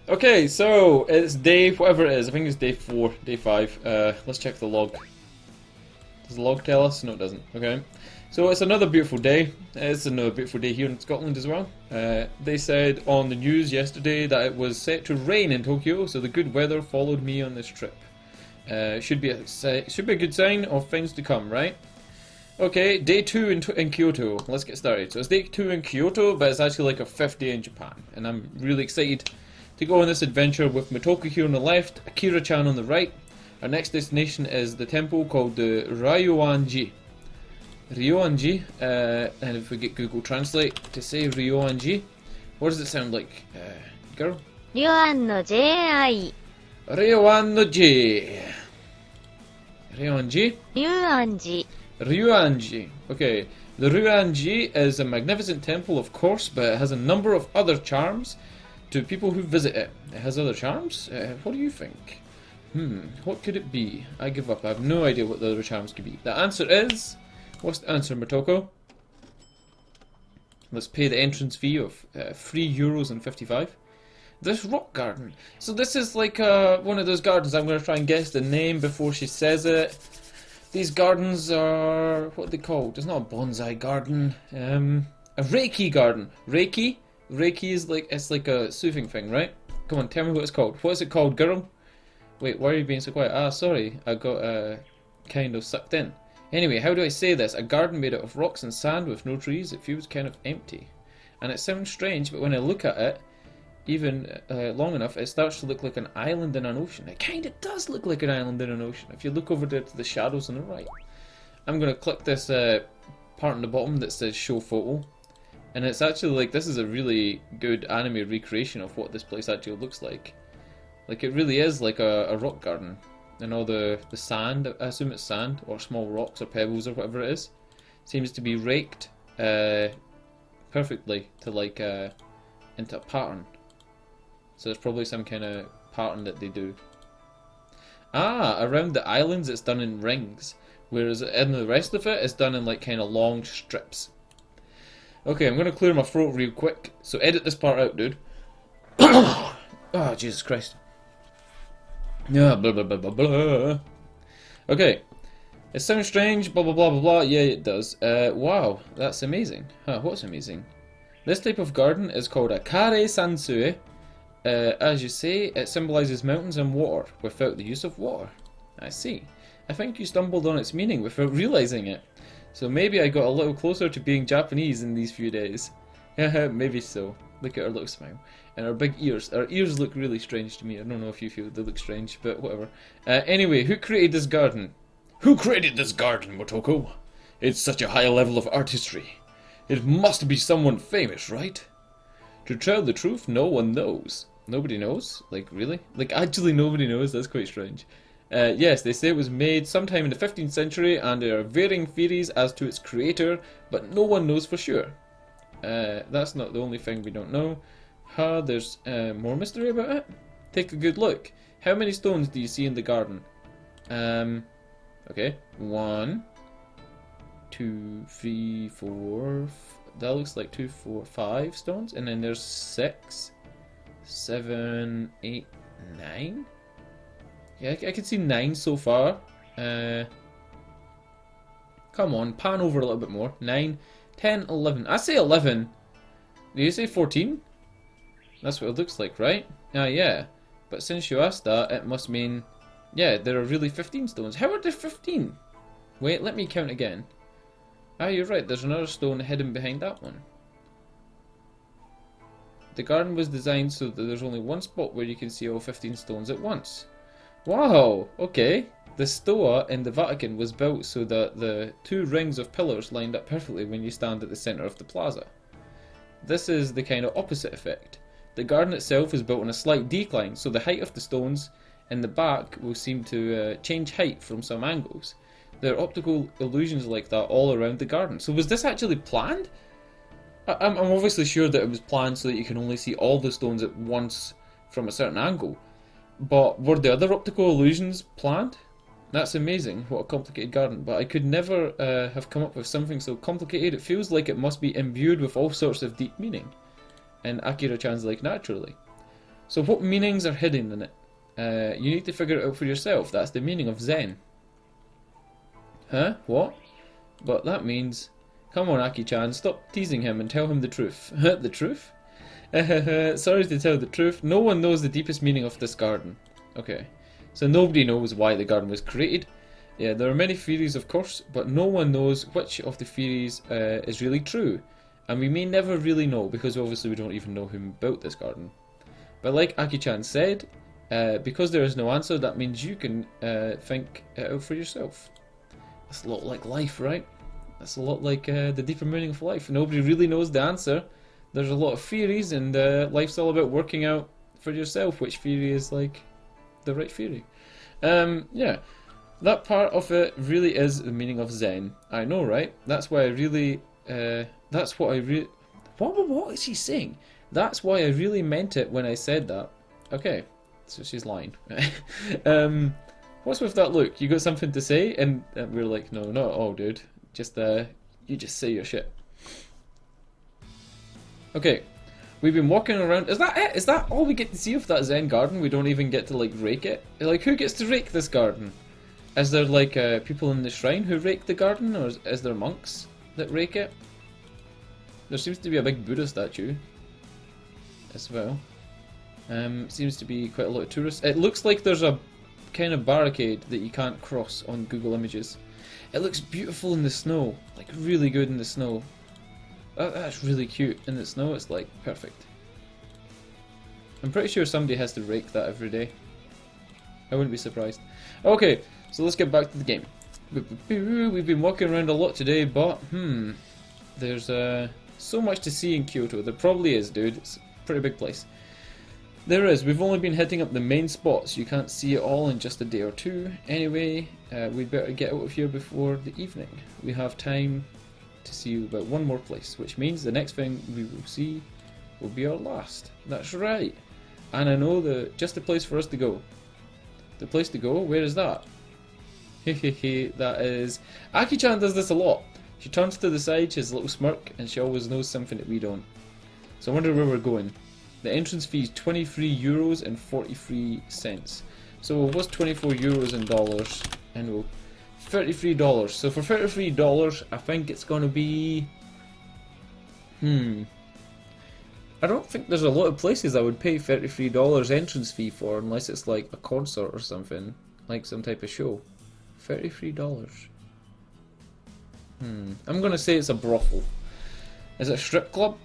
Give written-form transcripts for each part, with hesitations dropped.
Okay, so it's day whatever it is. I think it's day 4, day 5. Let's check the log. Does the log tell us? No, it doesn't. Okay. So it's another beautiful day. It's another beautiful day here in Scotland as well. They said on the news yesterday that it was set to rain in Tokyo, so the good weather followed me on this trip. Should be a good sign of things to come, right? Okay, day 2 in Kyoto. Let's get started. So it's day 2 in Kyoto, but it's actually like a 5th day in Japan, and I'm really excited to go on this adventure with Motoko here on the left, Akira-chan on the right. Our next destination is the temple called the Ryoanji. Ryoanji, and if we get Google Translate to say Ryoanji, what does it sound like, girl? Ryoan no J-I. Ryoan no Ji. Ryoanji? Ryuanji. Ryuanji. Okay, the Ryuanji is a magnificent temple, of course, but it has a number of other charms to people who visit it. It has other charms? What do you think? What could it be? I give up. I have no idea what the other charms could be. The answer is... What's the answer, Motoko? Let's pay the entrance fee of €3.55. This rock garden. So this is like one of those gardens. I'm going to try and guess the name before she says it. These gardens are... what are they called? It's not a bonsai garden. A Reiki garden. Reiki? Reiki is like... it's like a soothing thing, right? Come on, tell me what it's called. What's it called, girl? Wait, why are you being so quiet? Ah, sorry. I got kind of sucked in. Anyway, how do I say this? A garden made out of rocks and sand with no trees. It feels kind of empty. And it sounds strange, but when I look at it, even long enough, it starts to look like an island in an ocean. It kind of does look like an island in an ocean. If you look over there to the shadows on the right. I'm going to click this part on the bottom that says show photo. And it's actually like, this is a really good anime recreation of what this place actually looks like. Like, it really is like a rock garden. And all the sand, I assume it's sand, or small rocks or pebbles or whatever it is, seems to be raked perfectly to like into a pattern. So it's probably some kind of pattern that they do. Ah, around the islands it's done in rings, whereas in the rest of it it's done in like kind of long strips. Okay, I'm gonna clear my throat real quick, so edit this part out, dude. Oh, Jesus Christ. Yeah, blah blah blah blah blah. Okay, it sounds strange, blah blah blah blah blah. Yeah, it does. Wow, that's amazing. Huh, what's amazing? This type of garden is called a kare sansue. As you say, it symbolizes mountains and water without the use of water. I see. I think you stumbled on its meaning without realizing it. So maybe I got a little closer to being Japanese in these few days. Maybe so. Look at her little smile. And her big ears. Her ears look really strange to me. I don't know if you feel they look strange, but whatever. Anyway, who created this garden? Who created this garden, Motoko? It's such a high level of artistry. It must be someone famous, right? To tell the truth, no one knows. Nobody knows? Like, really? Like, actually nobody knows? That's quite strange. Yes, they say it was made sometime in the 15th century, and there are varying theories as to its creator, but no one knows for sure. That's not the only thing we don't know. There's more mystery about it. Take a good look. How many stones do you see in the garden? Okay. 1, 2, 3, 4. That looks like 2, 4, 5 stones. And then there's 6, 7, 8, 9. Yeah, I can see 9 so far. Come on, pan over a little bit more. 9, 10, 11. I say 11. Do you say 14? That's what it looks like, right? Ah, yeah. But since you asked that, it must mean... yeah, there are really 15 stones. How are there 15? Wait, let me count again. Ah, you're right. There's another stone hidden behind that one. The garden was designed so that there's only one spot where you can see all 15 stones at once. Wow, okay. The Stoa in the Vatican was built so that the 2 rings of pillars lined up perfectly when you stand at the centre of the plaza. This is the kind of opposite effect. The garden itself is built on a slight decline, so the height of the stones in the back will seem to change height from some angles. There are optical illusions like that all around the garden. So was this actually planned? I'm obviously sure that it was planned so that you can only see all the stones at once from a certain angle. But were the other optical illusions planned? That's amazing. What a complicated garden. But I could never have come up with something so complicated. It feels like it must be imbued with all sorts of deep meaning. And Akira-chan's like, naturally. So what meanings are hidden in it? You need to figure it out for yourself. That's the meaning of Zen. Huh? What? But that means... Come on, Aki-chan, stop teasing him and tell him the truth. The truth? Sorry to tell the truth, no one knows the deepest meaning of this garden. Okay, so nobody knows why the garden was created. Yeah, there are many theories, of course, but no one knows which of the theories is really true. And we may never really know, because obviously we don't even know who built this garden. But like Aki-chan said, because there is no answer, that means you can think it out for yourself. That's a lot like life, right? That's a lot like the deeper meaning of life. Nobody really knows the answer. There's a lot of theories, and life's all about working out for yourself which theory is like the right theory. Yeah, that part of it really is the meaning of Zen. I know, right? That's why I really... that's what I really... What is she saying? That's why I really meant it when I said that. Okay, so she's lying. What's with that look? You got something to say? And we're like, no, not at all, dude. Just, you just say your shit. Okay, we've been walking around. Is that it? Is that all we get to see of that Zen garden? We don't even get to, like, rake it? Like, who gets to rake this garden? Is there, like, people in the shrine who rake the garden? Or is there monks that rake it? There seems to be a big Buddha statue as well. Seems to be quite a lot of tourists. It looks like there's a kind of barricade that you can't cross on Google Images. It looks beautiful in the snow, like really good in the snow. That's really cute in the snow. It's like perfect. I'm pretty sure somebody has to rake that every day. I wouldn't be surprised. Okay, so let's get back to the game. We've been walking around a lot today, but there's so much to see in Kyoto. There probably is, dude. It's a pretty big place. There is. We've only been hitting up the main spots. You can't see it all in just a day or two. Anyway, we'd better get out of here before the evening. We have time to see about one more place, which means the next thing we will see will be our last. That's right. And I know just the place for us to go. The place to go? Where is that? Hehehe, that is... Aki-chan does this a lot. She turns to the side, she has a little smirk, and she always knows something that we don't. So I wonder where we're going. The entrance fee is €23 and 43 cents. So what's 24 euros in dollars? And we'll $33. So for $33, I think it's gonna be... I don't think there's a lot of places I would pay $33 entrance fee for unless it's like a concert or something, like some type of show. $33. I'm gonna say it's a brothel. Is it a strip club?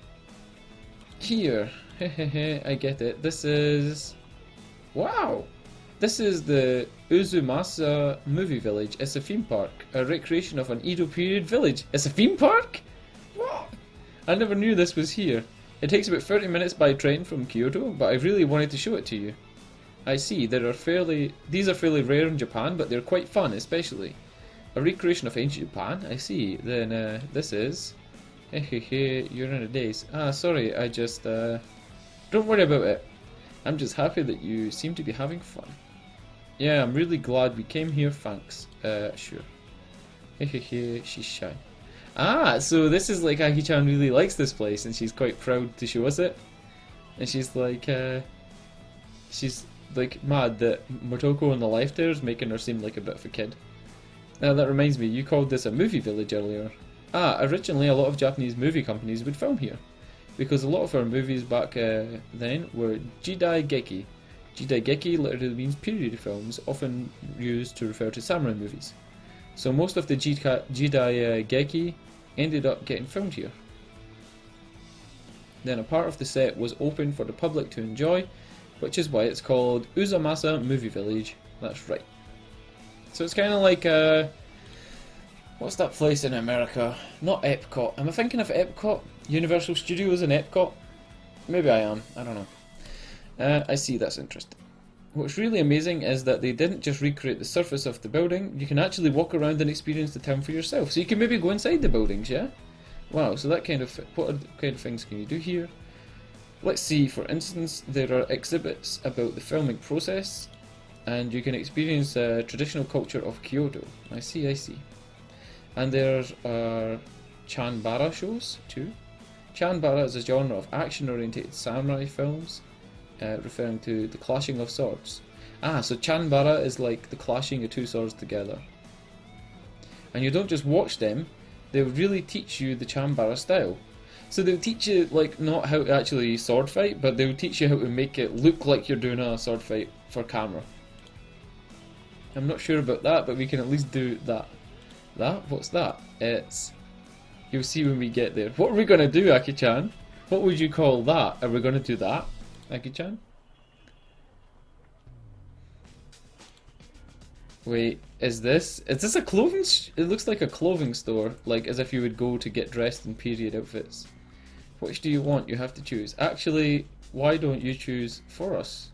Here. I get it. This is... Wow! This is the Uzumasa Movie Village. It's a theme park. A recreation of an Edo period village. It's a theme park? What? I never knew this was here. It takes about 30 minutes by train from Kyoto, but I really wanted to show it to you. I see, these are fairly rare in Japan, but they're quite fun, especially. A recreation of ancient Japan? I see. Then, this is... you're in a daze. Ah, sorry, I just, Don't worry about it. I'm just happy that you seem to be having fun. Yeah, I'm really glad we came here, thanks. Sure. She's shy. Ah, so this is like Aki-chan really likes this place and she's quite proud to show us it. And she's like mad that Motoko in the life there is making her seem like a bit of a kid. Now that reminds me, you called this a movie village earlier. Ah, originally a lot of Japanese movie companies would film here. Because a lot of our movies back then were jidaigeki. Jidaigeki literally means period films, often used to refer to samurai movies. So most of the jidaigeki ended up getting filmed here. Then a part of the set was open for the public to enjoy, which is why it's called Uzumasa Movie Village. That's right. So it's kind of like what's that place in America? Not Epcot. Am I thinking of Epcot? Universal Studios in Epcot? Maybe I am. I don't know. I see, that's interesting. What's really amazing is that they didn't just recreate the surface of the building. You can actually walk around and experience the town for yourself. So you can maybe go inside the buildings, yeah? Wow, so that kind of... What kind of things can you do here? Let's see, for instance, there are exhibits about the filming process. And you can experience traditional culture of Kyoto. I see, I see. And there are Chanbara shows too. Chanbara is a genre of action-oriented samurai films. referring to the clashing of swords. Ah, so Chanbara is like the clashing of two swords together. And you don't just watch them, they really teach you the Chanbara style. So they'll teach you, like, not how to actually sword fight, but they'll teach you how to make it look like you're doing a sword fight for camera. I'm not sure about that, but we can at least do that. That? What's that? It's... You'll see when we get there. What are we going to do, Aki-chan? What would you call that? Are we going to do that, Aki-chan? Wait, is this a clothing? It looks like a clothing store, like as if you would go to get dressed in period outfits. Which do you want? You have to choose. Actually, why don't you choose for us?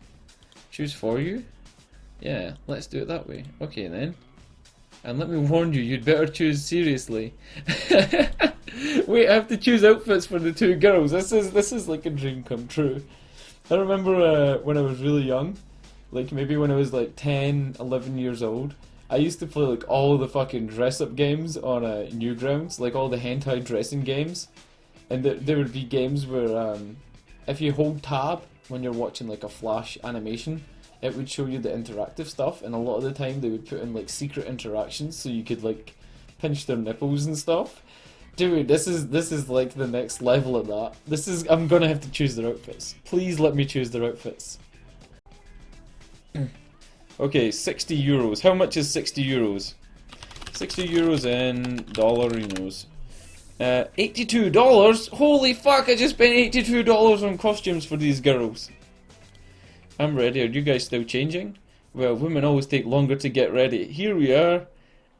Choose for you? Yeah, let's do it that way. Okay then. And let me warn you, you'd better choose seriously. Wait, I have to choose outfits for the two girls. This is like a dream come true. I remember when I was really young, like maybe when I was like 10, 11 years old, I used to play like all the fucking dress-up games on Newgrounds, like all the hentai dressing games. And there would be games where if you hold tab when you're watching like a flash animation, it would show you the interactive stuff, and a lot of the time they would put in like secret interactions so you could like pinch their nipples and stuff. Dude, this is like the next level of that. I'm gonna have to choose their outfits. Please let me choose their outfits. Okay, 60 euros. How much is 60 euros? 60 euros in dollarinos. $82? Holy fuck, I just spent $82 on costumes for these girls. I'm ready. Are you guys still changing? Well, women always take longer to get ready. Here we are.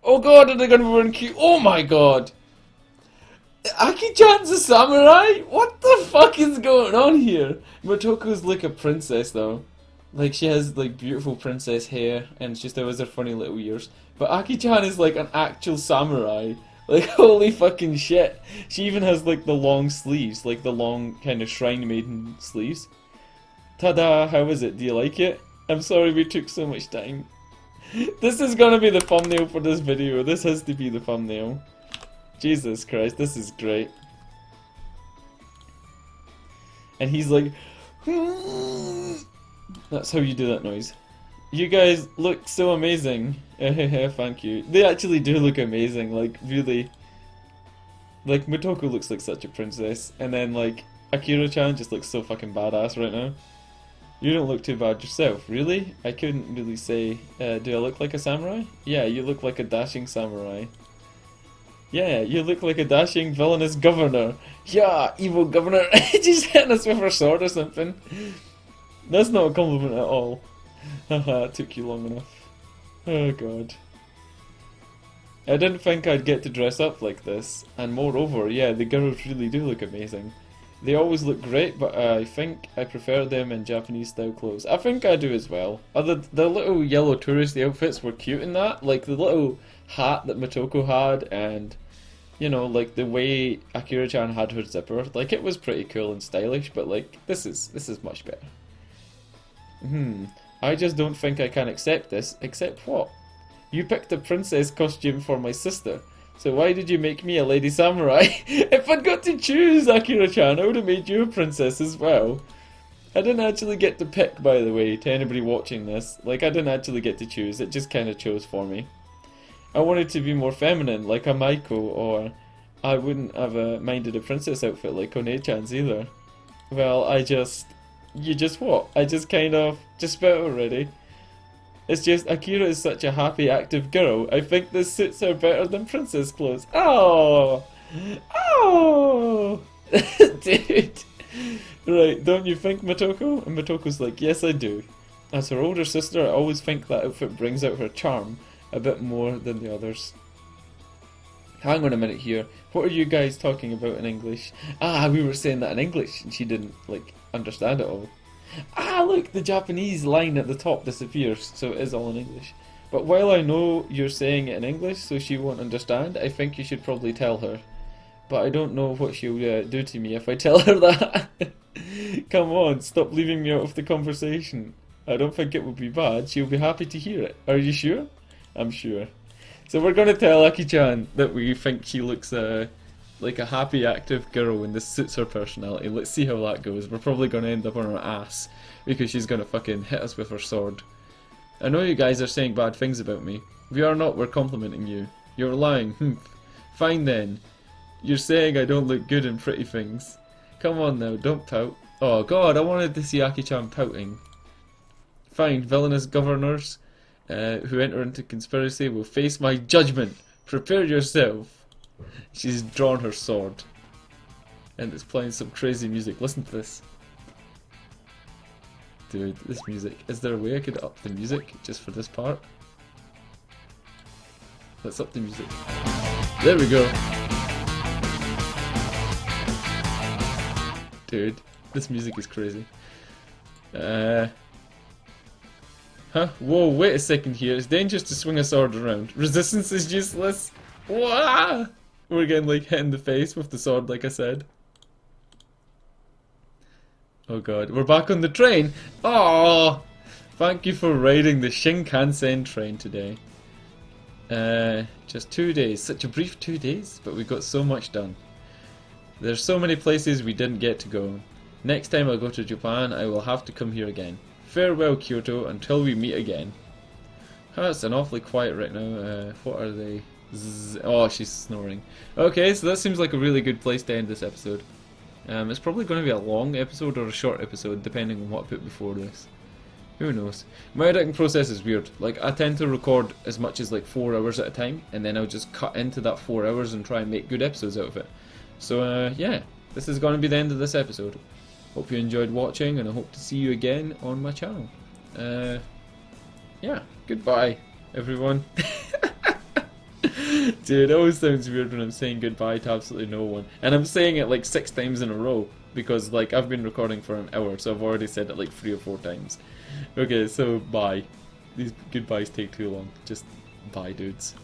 Oh god, are they gonna be wearing cute? Oh my god! Aki-chan's a samurai? What the fuck is going on here? Motoko's like a princess though. Like she has like beautiful princess hair and she still has her funny little ears. But Aki-chan is like an actual samurai. Like holy fucking shit. She even has like the long sleeves, like the long kind of shrine maiden sleeves. Ta-da, how is it? Do you like it? I'm sorry we took so much time. This is gonna be the thumbnail for this video. This has to be the thumbnail. Jesus Christ, this is great. And he's like... That's how you do that noise. You guys look so amazing. Thank you. They actually do look amazing, like really. Like Motoko looks like such a princess, and then like Akira-chan just looks so fucking badass right now. You don't look too bad yourself, really? I couldn't really say, do I look like a samurai? Yeah, you look like a dashing samurai. Yeah, you look like a dashing villainous governor. Yeah, evil governor. She's hitting us with her sword or something. That's not a compliment at all. Haha, it took you long enough. Oh god. I didn't think I'd get to dress up like this, and moreover, yeah, the girls really do look amazing. They always look great, but I think I prefer them in Japanese style clothes. I think I do as well. The little yellow touristy outfits were cute in that, like the little hat that Motoko had, and you know, like the way Akira-chan had her zipper. Like it was pretty cool and stylish, but like this is much better. I just don't think I can accept this. Accept what? You picked a princess costume for my sister. So why did you make me a lady samurai? If I'd got to choose, Akira-chan, I would have made you a princess as well. I didn't actually get to pick, by the way, to anybody watching this. Like, I didn't actually get to choose, it just kind of chose for me. I wanted to be more feminine, like a Maiko, or I wouldn't have minded a princess outfit like One-chan's either. Well, you just what? I just kind of, just spit already. It's just, Akira is such a happy, active girl. I think this suits her better than princess clothes. Oh! Oh! Dude! Right, don't you think, Motoko? And Motoko's like, yes I do. As her older sister, I always think that outfit brings out her charm a bit more than the others. Hang on a minute here. What are you guys talking about in English? Ah, we were saying that in English and she didn't, like, understand it all. Ah, look, the Japanese line at the top disappears, so it is all in English. But while I know you're saying it in English, so she won't understand, I think you should probably tell her. But I don't know what she'll do to me if I tell her that. Come on, stop leaving me out of the conversation. I don't think it would be bad. She'll be happy to hear it. Are you sure? I'm sure. So we're going to tell Aki-chan that we think she looks like a happy, active girl, and this suits her personality. Let's see how that goes. We're probably going to end up on her ass because she's going to fucking hit us with her sword. I know you guys are saying bad things about me. We are not, we're complimenting you. You're lying. Fine then. You're saying I don't look good in pretty things. Come on now, don't pout. Oh god, I wanted to see Aki-chan pouting. Fine, villainous governors who enter into conspiracy will face my judgment. Prepare yourself. She's drawn her sword. And it's playing some crazy music. Listen to this. Dude, this music. Is there a way I could up the music just for this part? Let's up the music. There we go. Dude, this music is crazy. Huh? Whoa, wait a second here. It's dangerous to swing a sword around. Resistance is useless. Wah! We're getting like hit in the face with the sword, like I said. Oh god, we're back on the train. Oh, thank you for riding the Shinkansen train today. Just 2 days. Such a brief 2 days, but we got so much done. There's so many places we didn't get to go. Next time I go to Japan, I will have to come here again. Farewell, Kyoto, until we meet again. Oh, it's an awfully quiet right now. What are they? Oh, she's snoring. Okay, so that seems like a really good place to end this episode. It's probably going to be a long episode or a short episode, depending on what I put before this. Who knows? My editing process is weird. Like, I tend to record as much as like 4 hours at a time, and then I'll just cut into that 4 hours and try and make good episodes out of it. So, yeah, this is going to be the end of this episode. Hope you enjoyed watching, and I hope to see you again on my channel. Yeah, goodbye, everyone. Dude, it always sounds weird when I'm saying goodbye to absolutely no one. And I'm saying it like 6 times in a row, because like I've been recording for an hour, so I've already said it like 3 or 4 times. Okay, so bye. These goodbyes take too long. Just bye, dudes.